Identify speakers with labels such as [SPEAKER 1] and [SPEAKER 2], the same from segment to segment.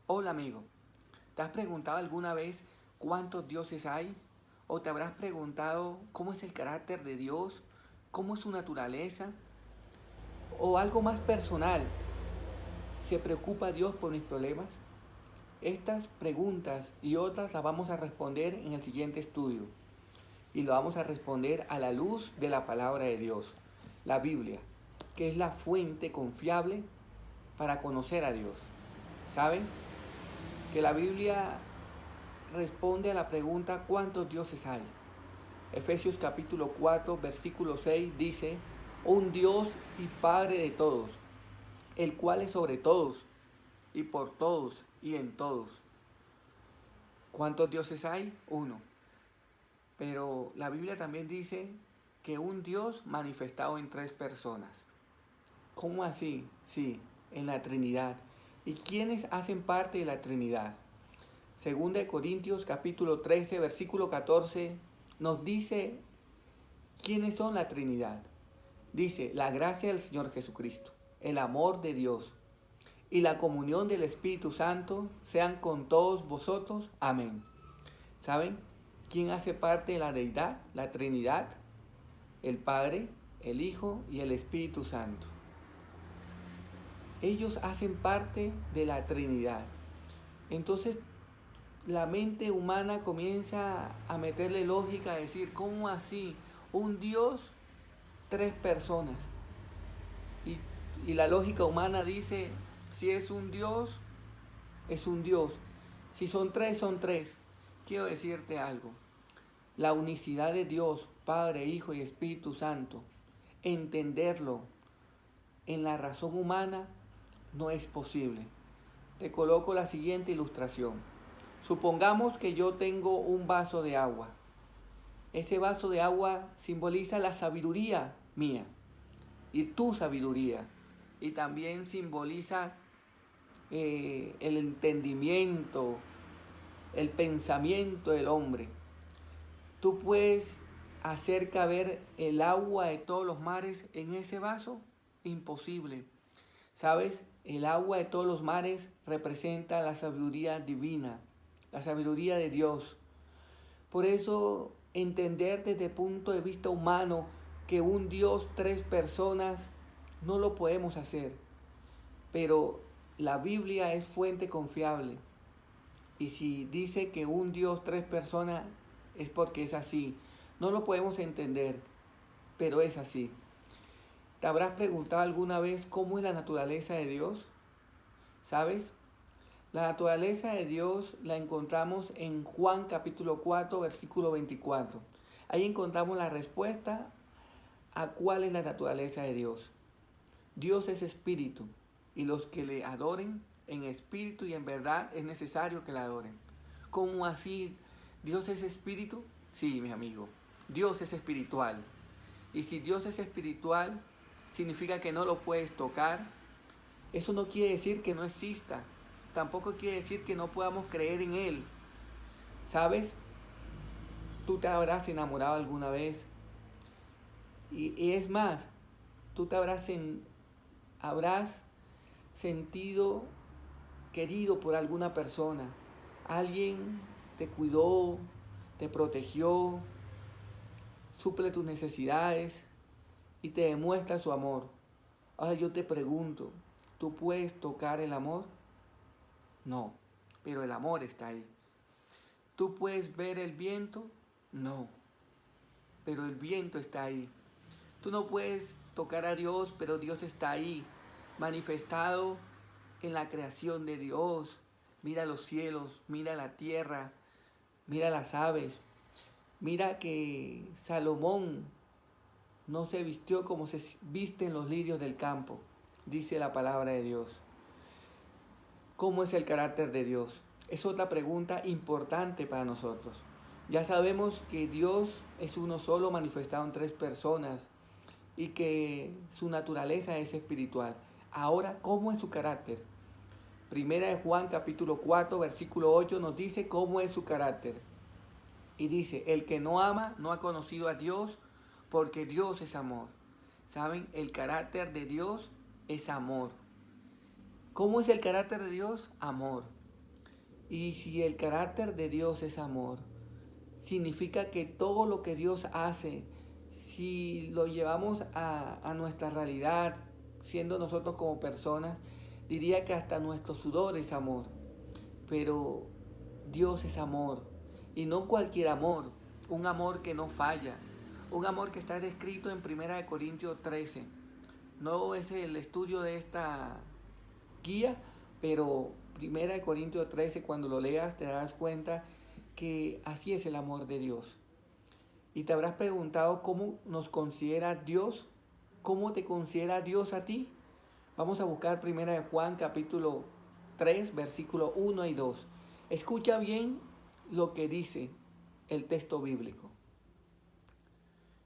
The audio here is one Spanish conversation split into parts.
[SPEAKER 1] Hola amigo, ¿te has preguntado alguna vez cuántos dioses hay? ¿O te habrás preguntado cómo es el carácter de Dios? ¿Cómo es su naturaleza? ¿O algo más personal? ¿Se preocupa Dios por mis problemas? Estas preguntas y otras las vamos a responder en el siguiente estudio. Y lo vamos a responder a la luz de la palabra de Dios, la Biblia, que es la fuente confiable para conocer a Dios. ¿Saben? Que la Biblia responde a la pregunta ¿cuántos dioses hay? Efesios capítulo 4, versículo 6 dice, un Dios y Padre de todos, el cual es sobre todos, y por todos, y en todos. ¿Cuántos dioses hay? Uno. Pero la Biblia también dice que un Dios manifestado en tres personas. ¿Cómo así? Sí, en la Trinidad. ¿Y quiénes hacen parte de la Trinidad? Segunda de Corintios capítulo 13, versículo 14, nos dice quiénes son la Trinidad. Dice, la gracia del Señor Jesucristo, el amor de Dios y la comunión del Espíritu Santo sean con todos vosotros. Amén. ¿Saben quién hace parte de la deidad, la Trinidad? El Padre, el Hijo y el Espíritu Santo. Ellos hacen parte de la Trinidad. Entonces, la mente humana comienza a meterle lógica, a decir, ¿cómo así? Un Dios, tres personas. Y la lógica humana dice, si es un Dios, es un Dios. Si son tres, son tres. Quiero decirte algo. La unicidad de Dios, Padre, Hijo y Espíritu Santo, entenderlo en la razón humana no es posible. Te coloco la siguiente ilustración. Supongamos que yo tengo un vaso de agua. Ese vaso de agua simboliza la sabiduría mía y tu sabiduría. Y también simboliza el entendimiento, el pensamiento del hombre. ¿Tú puedes hacer caber el agua de todos los mares en ese vaso? Imposible. ¿Sabes? El agua de todos los mares representa la sabiduría divina, la sabiduría de Dios. Por eso, entender desde el punto de vista humano que un Dios, tres personas, no lo podemos hacer. Pero la Biblia es fuente confiable. Y si dice que un Dios, tres personas, es porque es así. No lo podemos entender, pero es así. ¿Te habrás preguntado alguna vez cómo es la naturaleza de Dios? ¿Sabes? La naturaleza de Dios la encontramos en Juan capítulo 4, versículo 24. Ahí encontramos la respuesta a cuál es la naturaleza de Dios. Dios es espíritu y los que le adoren en espíritu y en verdad es necesario que le adoren. ¿Cómo así? ¿Dios es espíritu? Sí, mi amigo. Dios es espiritual. Y si Dios es espiritual, significa que no lo puedes tocar. Eso no quiere decir que no exista. Tampoco quiere decir que no podamos creer en Él. ¿Sabes? Tú te habrás enamorado alguna vez. Y es más, tú te habrás sentido querido por alguna persona. Alguien te cuidó, te protegió, suple tus necesidades y te demuestra su amor. Ahora yo te pregunto, ¿tú puedes tocar el amor? No, pero el amor está ahí. ¿Tú puedes ver el viento? No, pero el viento está ahí. Tú no puedes tocar a Dios, pero Dios está ahí, manifestado en la creación de Dios. Mira los cielos, mira la tierra, mira las aves. Mira que Salomón no se vistió como se visten los lirios del campo, dice la palabra de Dios. ¿Cómo es el carácter de Dios? Es otra pregunta importante para nosotros. Ya sabemos que Dios es uno solo manifestado en tres personas y que su naturaleza es espiritual. Ahora, ¿cómo es su carácter? Primera de Juan capítulo 4 versículo 8 nos dice cómo es su carácter. Y dice, el que no ama no ha conocido a Dios porque Dios es amor. ¿Saben? El carácter de Dios es amor. ¿Cómo es el carácter de Dios? Amor. Y si el carácter de Dios es amor, significa que todo lo que Dios hace, si lo llevamos a nuestra realidad, siendo nosotros como personas, diría que hasta nuestro sudor es amor. Pero Dios es amor, y no cualquier amor, un amor que no falla, un amor que está descrito en 1 Corintios 13. No es el estudio de esta guía, pero 1 Corintios 13, cuando lo leas te darás cuenta que así es el amor de Dios. Y te habrás preguntado cómo nos considera Dios, cómo te considera Dios a ti. Vamos a buscar 1 Juan capítulo 3, versículo 1 y 2. Escucha bien lo que dice el texto bíblico.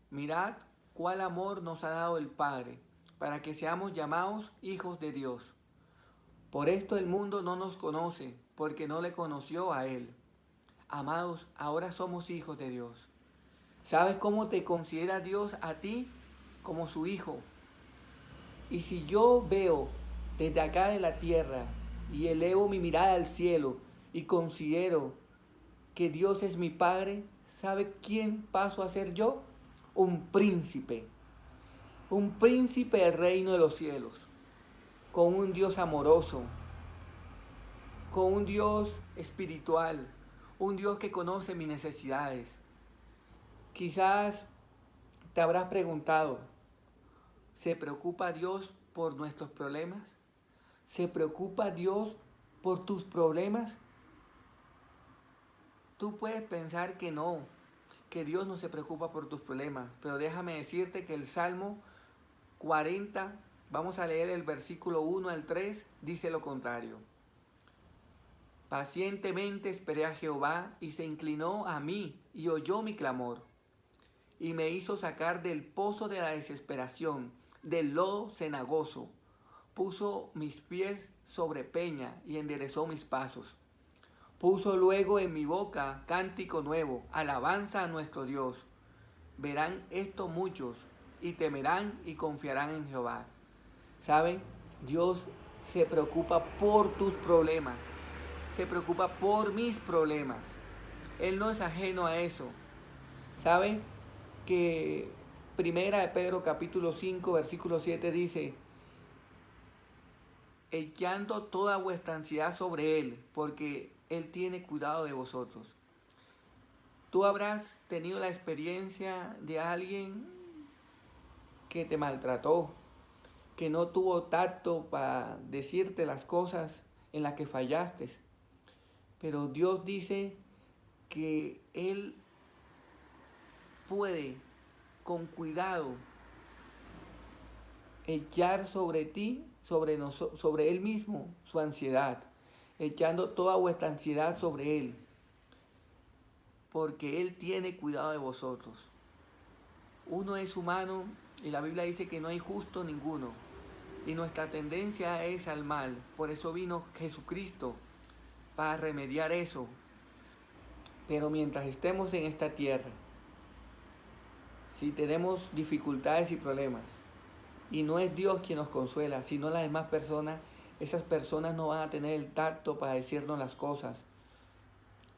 [SPEAKER 1] Mirad cuál amor nos ha dado el Padre, para que seamos llamados hijos de Dios. Por esto el mundo no nos conoce, porque no le conoció a Él. Amados, ahora somos hijos de Dios. ¿Sabes cómo te considera Dios a ti? Como su hijo. Y si yo veo desde acá de la tierra y elevo mi mirada al cielo y considero que Dios es mi Padre, ¿sabe quién paso a ser yo? Un príncipe del reino de los cielos, con un Dios amoroso, con un Dios espiritual, un Dios que conoce mis necesidades. Quizás te habrás preguntado, ¿se preocupa Dios por nuestros problemas? ¿Se preocupa Dios por tus problemas? Tú puedes pensar que no, que Dios no se preocupa por tus problemas, pero déjame decirte que el Salmo 40, vamos a leer el versículo 1 al 3, dice lo contrario. Pacientemente esperé a Jehová y se inclinó a mí y oyó mi clamor y me hizo sacar del pozo de la desesperación, del lodo cenagoso. Puso mis pies sobre peña y enderezó mis pasos. Puso luego en mi boca cántico nuevo, alabanza a nuestro Dios. Verán esto muchos y temerán y confiarán en Jehová. ¿Saben? Dios se preocupa por tus problemas, se preocupa por mis problemas. Él no es ajeno a eso. ¿Saben? Que 1 Pedro capítulo 5 versículo 7 dice: echando toda vuestra ansiedad sobre Él, porque Él tiene cuidado de vosotros. Tú habrás tenido la experiencia de alguien que te maltrató, que no tuvo tacto para decirte las cosas en las que fallaste. Pero Dios dice que Él puede con cuidado echar sobre ti, sobre Él mismo, su ansiedad, echando toda vuestra ansiedad sobre Él, porque Él tiene cuidado de vosotros. Uno es humano y la Biblia dice que no hay justo ninguno, y nuestra tendencia es al mal. Por eso vino Jesucristo, para remediar eso. Pero mientras estemos en esta tierra, si tenemos dificultades y problemas, y no es Dios quien nos consuela, sino las demás personas, esas personas no van a tener el tacto para decirnos las cosas.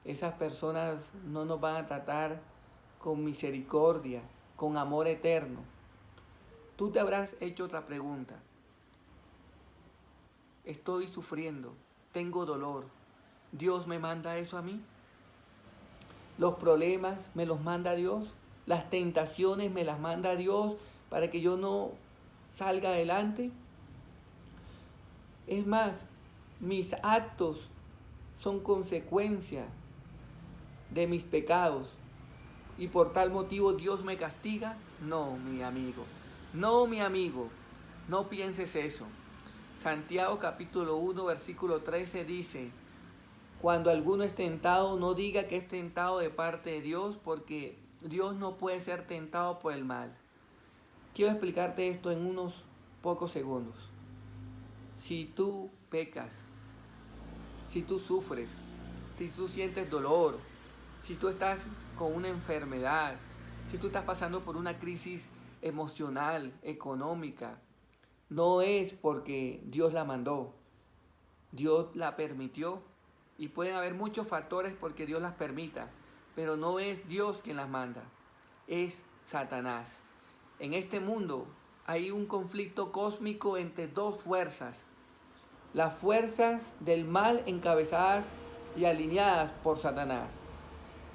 [SPEAKER 1] Esas personas no nos van a tratar con misericordia, con amor eterno. Tú te habrás hecho otra pregunta. Estoy sufriendo, tengo dolor. ¿Dios me manda eso a mí? ¿Los problemas me los manda Dios? ¿Las tentaciones me las manda Dios para que yo no salga adelante? Es más, mis actos son consecuencia de mis pecados y por tal motivo Dios me castiga. No, mi amigo, no pienses eso. Santiago capítulo 1 versículo 13 dice: cuando alguno es tentado, no diga que es tentado de parte de Dios, porque Dios no puede ser tentado por el mal. Quiero explicarte esto en unos pocos segundos. Si tú pecas, si tú sufres, si tú sientes dolor, si tú estás con una enfermedad, si tú estás pasando por una crisis emocional, económica, no es porque Dios la mandó. Dios la permitió Y pueden haber muchos factores porque Dios las permita, pero no es Dios quien las manda, es Satanás. En este mundo hay un conflicto cósmico entre dos fuerzas. Las fuerzas del mal encabezadas y alineadas por Satanás,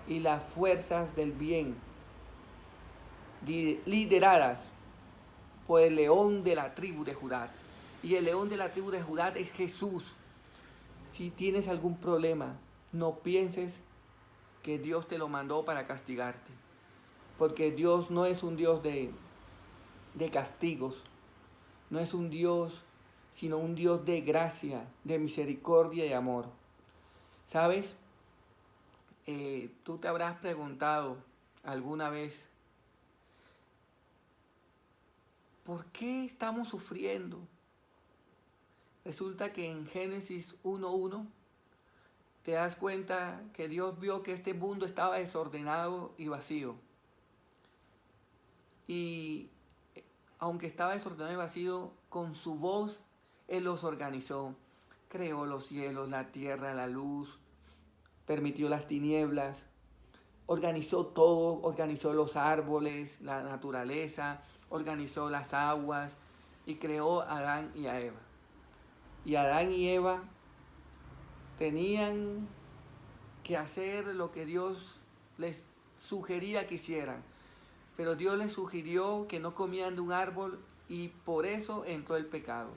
[SPEAKER 1] y las fuerzas del bien lideradas por el león de la tribu de Judá. Y el león de la tribu de Judá es Jesús. Si tienes algún problema, no pienses que Dios te lo mandó para castigarte, porque Dios no es un Dios de castigos, no es un Dios, sino un Dios de gracia, de misericordia y amor. ¿Sabes? Tú te habrás preguntado alguna vez, ¿por qué estamos sufriendo? Resulta que en Génesis 1:1 te das cuenta que Dios vio que este mundo estaba desordenado y vacío. Y aunque estaba desordenado y vacío, con su voz Él los organizó. Creó los cielos, la tierra, la luz, permitió las tinieblas, organizó todo, organizó los árboles, la naturaleza, organizó las aguas y creó a Adán y a Eva. Y Adán y Eva tenían que hacer lo que Dios les sugería que hicieran. Pero Dios les sugirió que no comieran de un árbol y por eso entró el pecado.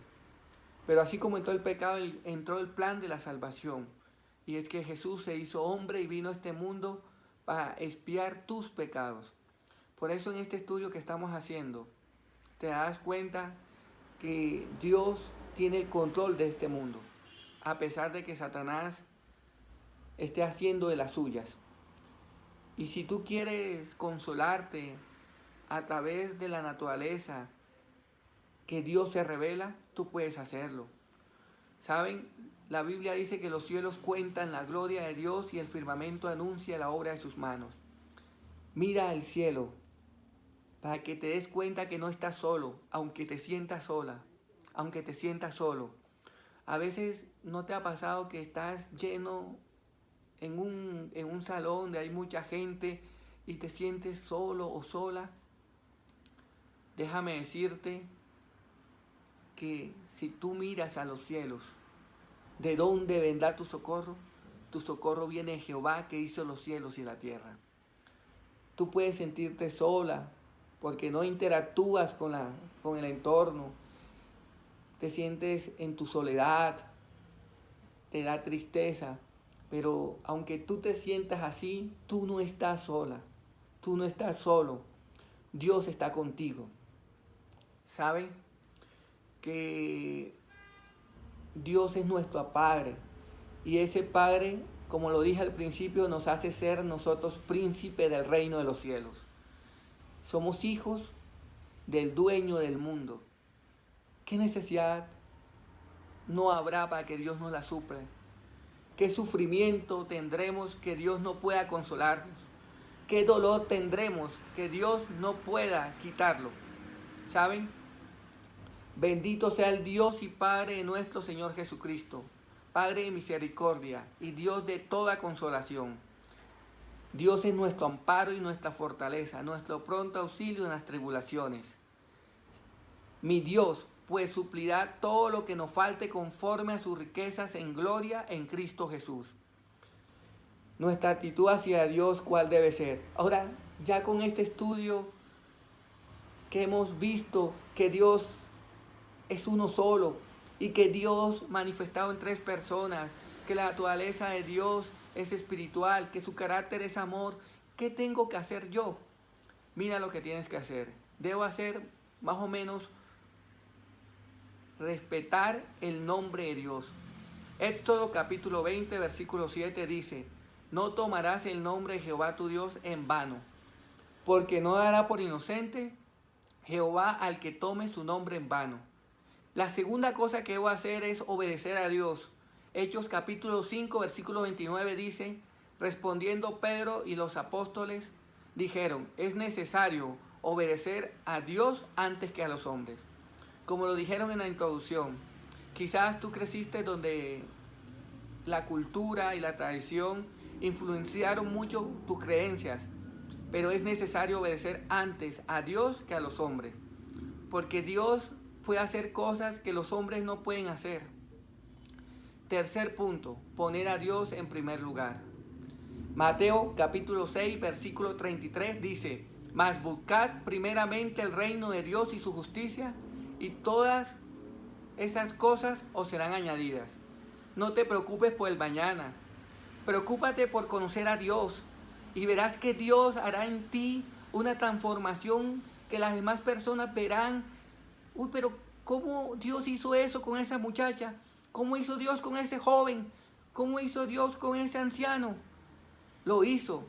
[SPEAKER 1] Pero así como entró el pecado, entró el plan de la salvación. Y es que Jesús se hizo hombre y vino a este mundo para expiar tus pecados. Por eso en este estudio que estamos haciendo, te das cuenta que Dios tiene el control de este mundo, a pesar de que Satanás esté haciendo de las suyas. Y si tú quieres consolarte a través de la naturaleza que Dios se revela, tú puedes hacerlo. ¿Saben? La Biblia dice que los cielos cuentan la gloria de Dios y el firmamento anuncia la obra de sus manos. Mira al cielo para que te des cuenta que no estás solo, aunque te sientas sola, aunque te sientas solo. A veces no te ha pasado que estás lleno en un salón donde hay mucha gente y te sientes solo o sola. Déjame decirte que si tú miras a los cielos, ¿de dónde vendrá tu socorro? Tu socorro viene de Jehová que hizo los cielos y la tierra. Tú puedes sentirte sola porque no interactúas con el entorno. Te sientes en tu soledad, te da tristeza. Pero aunque tú te sientas así, tú no estás sola, tú no estás solo. Dios está contigo. ¿Saben? Que Dios es nuestro Padre. Y ese Padre, como lo dije al principio, nos hace ser nosotros príncipe del reino de los cielos. Somos hijos del dueño del mundo. ¿Qué necesidad no habrá para que Dios nos la suple? ¿Qué sufrimiento tendremos que Dios no pueda consolarnos? ¿Qué dolor tendremos que Dios no pueda quitarlo? ¿Saben? Bendito sea el Dios y Padre de nuestro Señor Jesucristo, Padre de misericordia y Dios de toda consolación. Dios es nuestro amparo y nuestra fortaleza, nuestro pronto auxilio en las tribulaciones. Mi Dios, pues suplirá todo lo que nos falte conforme a sus riquezas en gloria en Cristo Jesús. Nuestra actitud hacia Dios, ¿cuál debe ser? Ahora, ya con este estudio que hemos visto que Dios es uno solo y que Dios manifestado en tres personas, que la naturaleza de Dios es espiritual, que su carácter es amor, ¿qué tengo que hacer yo? Mira lo que tienes que hacer. Debo hacer más o menos respetar el nombre de Dios. Éxodo capítulo 20, versículo 7 dice: no tomarás el nombre de Jehová tu Dios en vano, porque no dará por inocente Jehová al que tome su nombre en vano. La segunda cosa que debo hacer es obedecer a Dios. Hechos capítulo 5, versículo 29 dice: respondiendo Pedro y los apóstoles dijeron: es necesario obedecer a Dios antes que a los hombres. Como lo dijeron en la introducción, quizás tú creciste donde la cultura y la tradición influenciaron mucho tus creencias, pero es necesario obedecer antes a Dios que a los hombres, porque Dios puede hacer cosas que los hombres no pueden hacer. Tercer punto, poner a Dios en primer lugar. Mateo capítulo 6, versículo 33 dice: mas buscad primeramente el reino de Dios y su justicia, y todas esas cosas os serán añadidas. No te preocupes por el mañana, preocúpate por conocer a Dios, y verás que Dios hará en ti una transformación que las demás personas verán. Uy, pero ¿cómo Dios hizo eso con esa muchacha? ¿Cómo hizo Dios con ese joven? ¿Cómo hizo Dios con ese anciano? Lo hizo.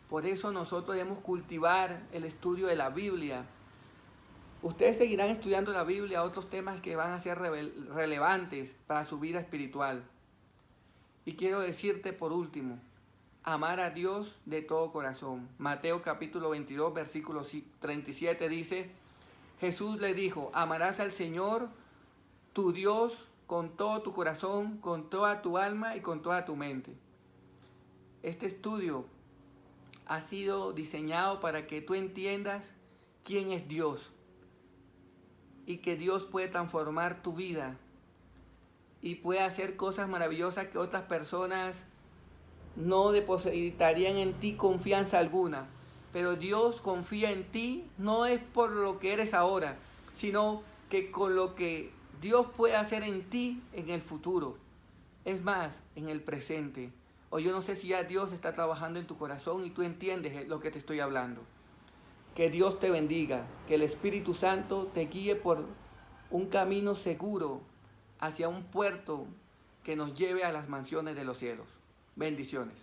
[SPEAKER 1] Por eso nosotros debemos cultivar el estudio de la Biblia. Ustedes seguirán estudiando la Biblia, otros temas que van a ser relevantes para su vida espiritual. Y quiero decirte por último, amar a Dios de todo corazón. Mateo capítulo 22, versículo 37 dice: Jesús le dijo: amarás al Señor, tu Dios, con todo tu corazón, con toda tu alma y con toda tu mente. Este estudio ha sido diseñado para que tú entiendas quién es Dios y que Dios puede transformar tu vida y puede hacer cosas maravillosas que otras personas no depositarían en ti confianza alguna. Pero Dios confía en ti, no es por lo que eres ahora, sino que con lo que Dios puede hacer en ti en el futuro. Es más, en el presente. O yo no sé si ya Dios está trabajando en tu corazón y tú entiendes lo que te estoy hablando. Que Dios te bendiga, que el Espíritu Santo te guíe por un camino seguro hacia un puerto que nos lleve a las mansiones de los cielos. Bendiciones.